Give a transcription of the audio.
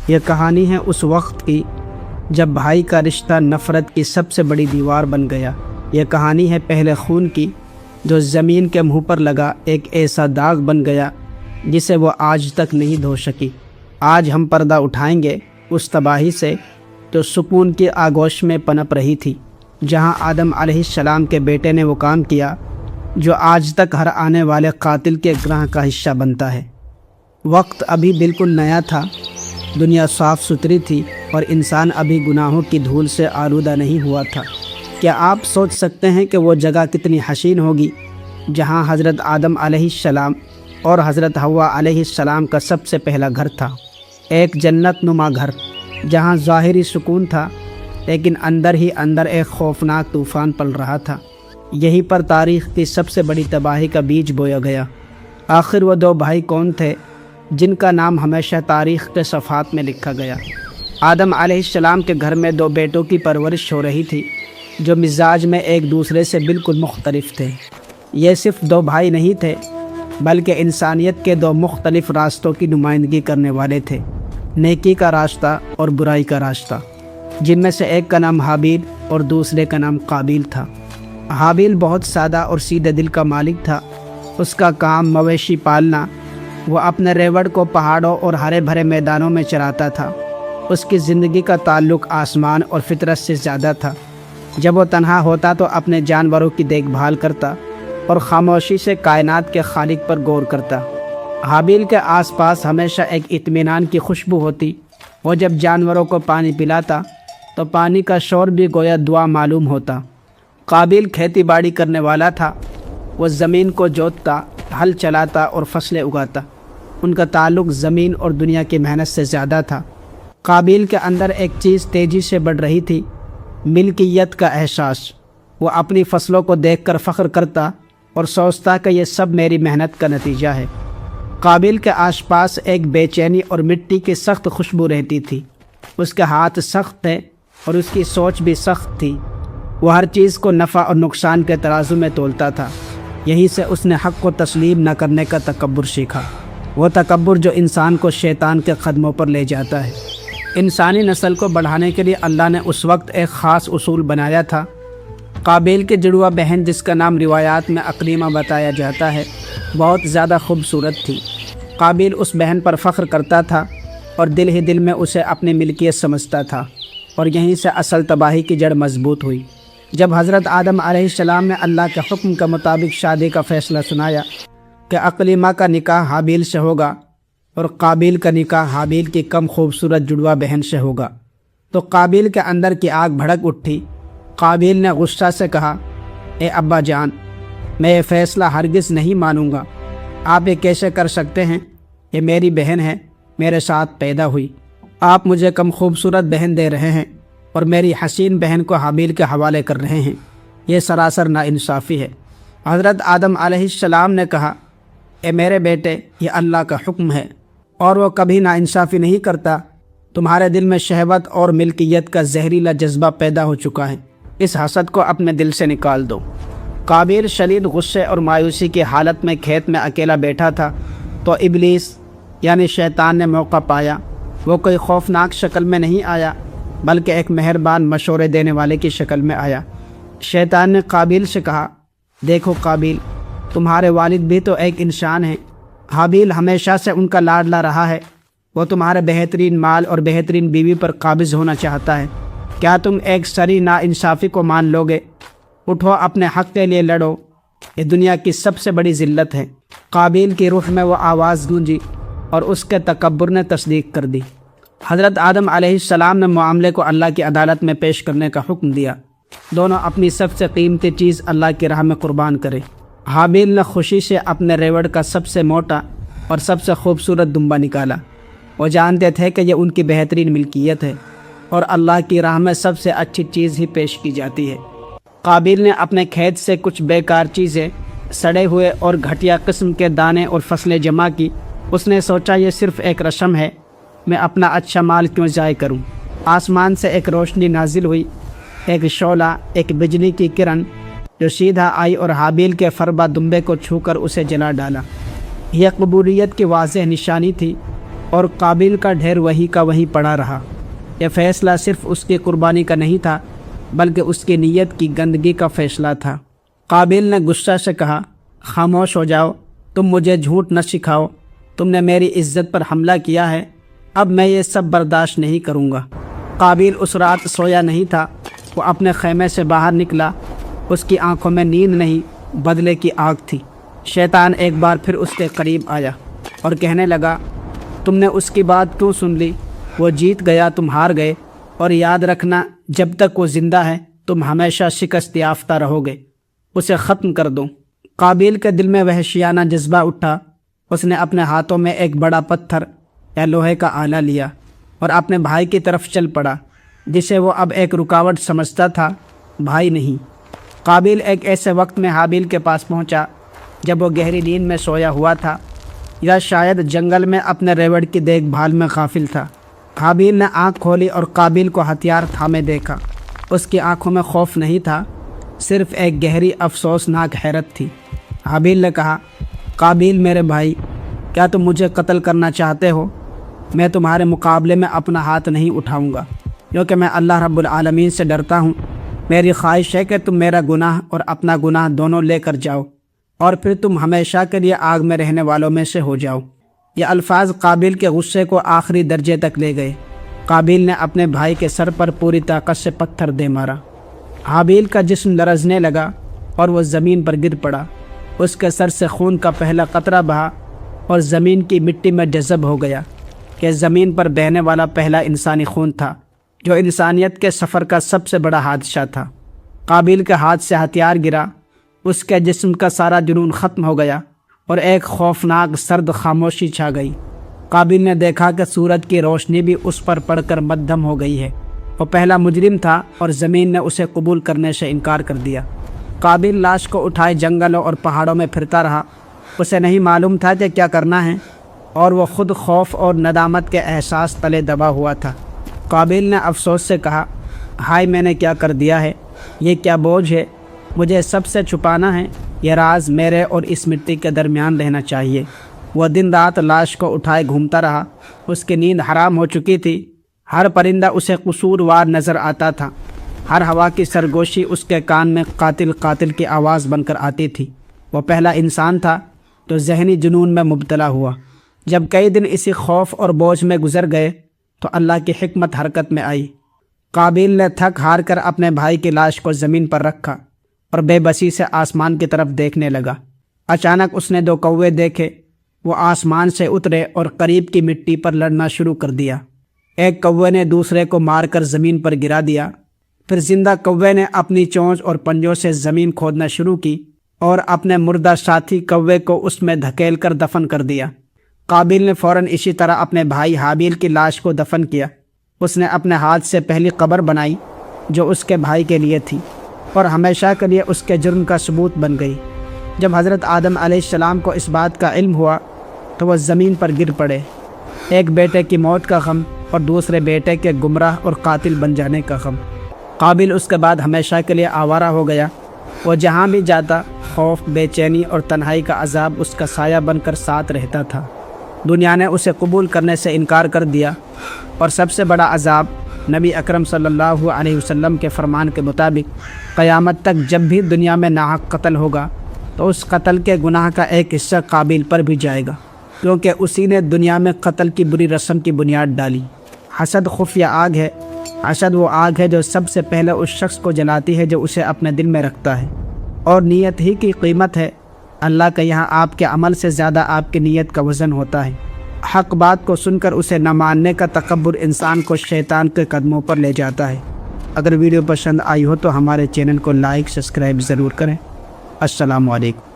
یہ کہانی ہے اس وقت کی جب بھائی کا رشتہ نفرت کی سب سے بڑی دیوار بن گیا۔ یہ کہانی ہے پہلے خون کی جو زمین کے منہ پر لگا ایک ایسا داغ بن گیا جسے وہ آج تک نہیں دھو سکی۔ آج ہم پردہ اٹھائیں گے اس تباہی سے جو سکون کی آگوش میں پنپ رہی تھی، جہاں آدم علیہ السلام کے بیٹے نے وہ کام کیا جو آج تک ہر آنے والے قاتل کے گناہ کا حصہ بنتا ہے۔ وقت ابھی بالکل نیا تھا، دنیا صاف ستھری تھی اور انسان ابھی گناہوں کی دھول سے آلودہ نہیں ہوا تھا۔ کیا آپ سوچ سکتے ہیں کہ وہ جگہ کتنی حسین ہوگی جہاں حضرت آدم علیہ السلام اور حضرت حوا علیہ السلام کا سب سے پہلا گھر تھا؟ ایک جنت نما گھر جہاں ظاہری سکون تھا لیکن اندر ہی اندر ایک خوفناک طوفان پل رہا تھا۔ یہیں پر تاریخ کی سب سے بڑی تباہی کا بیج بویا گیا۔ آخر وہ دو بھائی کون تھے جن کا نام ہمیشہ تاریخ کے صفحات میں لکھا گیا؟ آدم علیہ السلام کے گھر میں دو بیٹوں کی پرورش ہو رہی تھی جو مزاج میں ایک دوسرے سے بالکل مختلف تھے۔ یہ صرف دو بھائی نہیں تھے بلکہ انسانیت کے دو مختلف راستوں کی نمائندگی کرنے والے تھے، نیکی کا راستہ اور برائی کا راستہ، جن میں سے ایک کا نام حابیل اور دوسرے کا نام قابیل تھا۔ حابیل بہت سادہ اور سیدھے دل کا مالک تھا۔ اس کا کام مویشی پالنا، وہ اپنے ریوڑ کو پہاڑوں اور ہرے بھرے میدانوں میں چراتا تھا۔ اس کی زندگی کا تعلق آسمان اور فطرت سے زیادہ تھا۔ جب وہ تنہا ہوتا تو اپنے جانوروں کی دیکھ بھال کرتا اور خاموشی سے کائنات کے خالق پر غور کرتا۔ حابیل کے آس پاس ہمیشہ ایک اطمینان کی خوشبو ہوتی۔ وہ جب جانوروں کو پانی پلاتا تو پانی کا شور بھی گویا دعا معلوم ہوتا۔ قابیل کھیتی باڑی کرنے والا تھا۔ وہ زمین کو جوتتا، ہل چلاتا اور فصلیں اگاتا۔ ان کا تعلق زمین اور دنیا کی محنت سے زیادہ تھا۔ قابیل کے اندر ایک چیز تیزی سے بڑھ رہی تھی، ملکیت کا احساس۔ وہ اپنی فصلوں کو دیکھ کر فخر کرتا اور سوچتا کہ یہ سب میری محنت کا نتیجہ ہے۔ قابیل کے آس پاس ایک بے چینی اور مٹی کی سخت خوشبو رہتی تھی۔ اس کے ہاتھ سخت تھے اور اس کی سوچ بھی سخت تھی۔ وہ ہر چیز کو نفع اور نقصان کے ترازو میں تولتا تھا۔ یہیں سے اس نے حق کو تسلیم نہ کرنے کا تکبر سیکھا، وہ تکبر جو انسان کو شیطان کے قدموں پر لے جاتا ہے۔ انسانی نسل کو بڑھانے کے لیے اللہ نے اس وقت ایک خاص اصول بنایا تھا۔ قابیل کی جڑواں بہن جس کا نام روایات میں اقلیمہ بتایا جاتا ہے بہت زیادہ خوبصورت تھی۔ قابیل اس بہن پر فخر کرتا تھا اور دل ہی دل میں اسے اپنی ملکیت سمجھتا تھا، اور یہیں سے اصل تباہی کی جڑ مضبوط ہوئی۔ جب حضرت آدم علیہ السلام نے اللہ کے حکم کے مطابق شادی کا فیصلہ سنایا کہ اقلیمہ کا نکاح حابیل سے ہوگا اور قابیل کا نکاح حابیل کی کم خوبصورت جڑواں بہن سے ہوگا، تو قابیل کے اندر کی آگ بھڑک اٹھی۔ قابیل نے غصہ سے کہا، اے ابا جان، میں یہ فیصلہ ہرگز نہیں مانوں گا۔ آپ یہ کیسے کر سکتے ہیں؟ یہ میری بہن ہے، میرے ساتھ پیدا ہوئی۔ آپ مجھے کم خوبصورت بہن دے رہے ہیں اور میری حسین بہن کو حابیل کے حوالے کر رہے ہیں۔ یہ سراسر ناانصافی ہے۔ حضرت آدم علیہ السلام نے کہا، اے میرے بیٹے، یہ اللہ کا حکم ہے اور وہ کبھی ناانصافی نہیں کرتا۔ تمہارے دل میں شہوت اور ملکیت کا زہریلا جذبہ پیدا ہو چکا ہے، اس حسد کو اپنے دل سے نکال دو۔ قابیل شدید غصے اور مایوسی کی حالت میں کھیت میں اکیلا بیٹھا تھا تو ابلیس یعنی شیطان نے موقع پایا۔ وہ کوئی خوفناک شکل میں نہیں آیا بلکہ ایک مہربان مشورے دینے والے کی شکل میں آیا۔ شیطان نے قابیل سے کہا، دیکھو قابیل، تمہارے والد بھی تو ایک انسان ہیں۔ حابیل ہمیشہ سے ان کا لاڈلا رہا ہے۔ وہ تمہارے بہترین مال اور بہترین بیوی پر قابض ہونا چاہتا ہے۔ کیا تم ایک سری ناانصافی کو مان لو گے؟ اٹھو، اپنے حق کے لیے لڑو، یہ دنیا کی سب سے بڑی ذلت ہے۔ قابیل کی روح میں وہ آواز گونجی اور اس کے تکبر نے تصدیق کر دی۔ حضرت آدم علیہ السلام نے معاملے کو اللہ کی عدالت میں پیش کرنے کا حکم دیا۔ دونوں اپنی سب سے قیمتی چیز اللہ کی راہ میں قربان کریں۔ حابیل نے خوشی سے اپنے ریوڑ کا سب سے موٹا اور سب سے خوبصورت دمبا نکالا۔ وہ جانتے تھے کہ یہ ان کی بہترین ملکیت ہے اور اللہ کی راہ میں سب سے اچھی چیز ہی پیش کی جاتی ہے۔ قابیل نے اپنے کھیت سے کچھ بیکار چیزیں، سڑے ہوئے اور گھٹیا قسم کے دانے اور فصلیں جمع کی۔ اس نے سوچا یہ صرف ایک رسم ہے، میں اپنا اچھا مال کیوں ضائع کروں۔ آسمان سے ایک روشنی نازل ہوئی، ایک شعلہ، ایک بجلی کی کرن جو سیدھا آئی اور حابیل کے فربا دمبے کو چھو کر اسے جلا ڈالا۔ یہ قبولیت کی واضح نشانی تھی۔ اور قابیل کا ڈھیر وہیں کا وہیں پڑا رہا۔ یہ فیصلہ صرف اس کی قربانی کا نہیں تھا بلکہ اس کی نیت کی گندگی کا فیصلہ تھا۔ قابیل نے غصہ سے کہا، خاموش ہو جاؤ، تم مجھے جھوٹ نہ سکھاؤ، تم نے میری عزت پر حملہ کیا ہے، اب میں یہ سب برداشت نہیں کروں گا۔ قابیل اس رات سویا نہیں تھا، وہ اپنے خیمے سے باہر نکلا، اس کی آنکھوں میں نیند نہیں بدلے کی آگ تھی۔ شیطان ایک بار پھر اس کے قریب آیا اور کہنے لگا، تم نے اس کی بات کیوں سن لی؟ وہ جیت گیا، تم ہار گئے، اور یاد رکھنا جب تک وہ زندہ ہے تم ہمیشہ شکست یافتہ رہو گے، اسے ختم کر دو۔ قابیل کے دل میں وحشیانہ جذبہ اٹھا، اس نے اپنے ہاتھوں میں ایک بڑا پتھر یا لوہے کا آلہ لیا اور اپنے بھائی کی طرف چل پڑا، جسے وہ اب ایک رکاوٹ سمجھتا تھا، بھائی نہیں۔ قابیل ایک ایسے وقت میں حابیل کے پاس پہنچا جب وہ گہری نیند میں سویا ہوا تھا یا شاید جنگل میں اپنے ریوڑ کی دیکھ بھال میں غافل تھا۔ حابیل نے آنکھ کھولی اور قابیل کو ہتھیار تھامے دیکھا۔ اس کی آنکھوں میں خوف نہیں تھا، صرف ایک گہری افسوسناک حیرت تھی۔ حابیل نے کہا، قابیل میرے بھائی، کیا تم مجھے قتل کرنا چاہتے ہو؟ میں تمہارے مقابلے میں اپنا ہاتھ نہیں اٹھاؤں گا، کیونکہ میں اللہ رب العالمین سے ڈرتا ہوں۔ میری خواہش ہے کہ تم میرا گناہ اور اپنا گناہ دونوں لے کر جاؤ، اور پھر تم ہمیشہ کے لیے آگ میں رہنے والوں میں سے ہو جاؤ۔ یہ الفاظ قابیل کے غصے کو آخری درجے تک لے گئے۔ قابیل نے اپنے بھائی کے سر پر پوری طاقت سے پتھر دے مارا۔ حابیل کا جسم لرزنے لگا اور وہ زمین پر گر پڑا۔ اس کے سر سے خون کا پہلا قطرہ بہا اور زمین کی مٹی میں جذب ہو گیا کہ زمین پر بہنے والا پہلا انسانی خون تھا، جو انسانیت کے سفر کا سب سے بڑا حادثہ تھا۔ قابیل کے ہاتھ سے ہتھیار گرا، اس کے جسم کا سارا جنون ختم ہو گیا اور ایک خوفناک سرد خاموشی چھا گئی۔ قابیل نے دیکھا کہ سورج کی روشنی بھی اس پر پڑ کر مدھم ہو گئی ہے۔ وہ پہلا مجرم تھا اور زمین نے اسے قبول کرنے سے انکار کر دیا۔ قابیل لاش کو اٹھائے جنگلوں اور پہاڑوں میں پھرتا رہا، اسے نہیں معلوم تھا کہ کیا کرنا ہے، اور وہ خود خوف اور ندامت کے احساس تلے دبا ہوا تھا۔ قابیل نے افسوس سے کہا، ہائے میں نے کیا کر دیا ہے، یہ کیا بوجھ ہے، مجھے سب سے چھپانا ہے، یہ راز میرے اور اس مٹی کے درمیان رہنا چاہیے۔ وہ دن رات لاش کو اٹھائے گھومتا رہا، اس کی نیند حرام ہو چکی تھی، ہر پرندہ اسے قصوروار نظر آتا تھا، ہر ہوا کی سرگوشی اس کے کان میں قاتل قاتل کی آواز بن کر آتی تھی۔ وہ پہلا انسان تھا جو ذہنی جنون میں مبتلا ہوا۔ جب کئی دن اسی خوف اور بوجھ میں گزر گئے تو اللہ کی حکمت حرکت میں آئی۔ قابیل نے تھک ہار کر اپنے بھائی کی لاش کو زمین پر رکھا اور بے بسی سے آسمان کی طرف دیکھنے لگا۔ اچانک اس نے دو کوے دیکھے، وہ آسمان سے اترے اور قریب کی مٹی پر لڑنا شروع کر دیا۔ ایک کوے نے دوسرے کو مار کر زمین پر گرا دیا، پھر زندہ کوے نے اپنی چونچ اور پنجوں سے زمین کھودنا شروع کی اور اپنے مردہ ساتھی کوے کو اس میں دھکیل کر دفن کر دیا۔ قابیل نے فوراً اسی طرح اپنے بھائی حابیل کی لاش کو دفن کیا۔ اس نے اپنے ہاتھ سے پہلی قبر بنائی جو اس کے بھائی کے لیے تھی اور ہمیشہ کے لیے اس کے جرم کا ثبوت بن گئی۔ جب حضرت آدم علیہ السلام کو اس بات کا علم ہوا تو وہ زمین پر گر پڑے، ایک بیٹے کی موت کا غم اور دوسرے بیٹے کے گمراہ اور قاتل بن جانے کا غم۔ قابیل اس کے بعد ہمیشہ کے لیے آوارہ ہو گیا۔ وہ جہاں بھی جاتا خوف، بے چینی اور تنہائی کا عذاب اس کا سایہ بن کر ساتھ رہتا تھا۔ دنیا نے اسے قبول کرنے سے انکار کر دیا، اور سب سے بڑا عذاب نبی اکرم صلی اللہ علیہ وسلم کے فرمان کے مطابق قیامت تک جب بھی دنیا میں ناحق قتل ہوگا تو اس قتل کے گناہ کا ایک حصہ قابیل پر بھی جائے گا، کیونکہ اسی نے دنیا میں قتل کی بری رسم کی بنیاد ڈالی۔ حسد خفیہ آگ ہے۔ حسد وہ آگ ہے جو سب سے پہلے اس شخص کو جلاتی ہے جو اسے اپنے دل میں رکھتا ہے، اور نیت ہی کی قیمت ہے۔ اللہ کے یہاں آپ کے عمل سے زیادہ آپ کی نیت کا وزن ہوتا ہے۔ حق بات کو سن کر اسے نہ ماننے کا تکبر انسان کو شیطان کے قدموں پر لے جاتا ہے۔ اگر ویڈیو پسند آئی ہو تو ہمارے چینل کو لائک، سبسکرائب ضرور کریں۔ السلام علیکم۔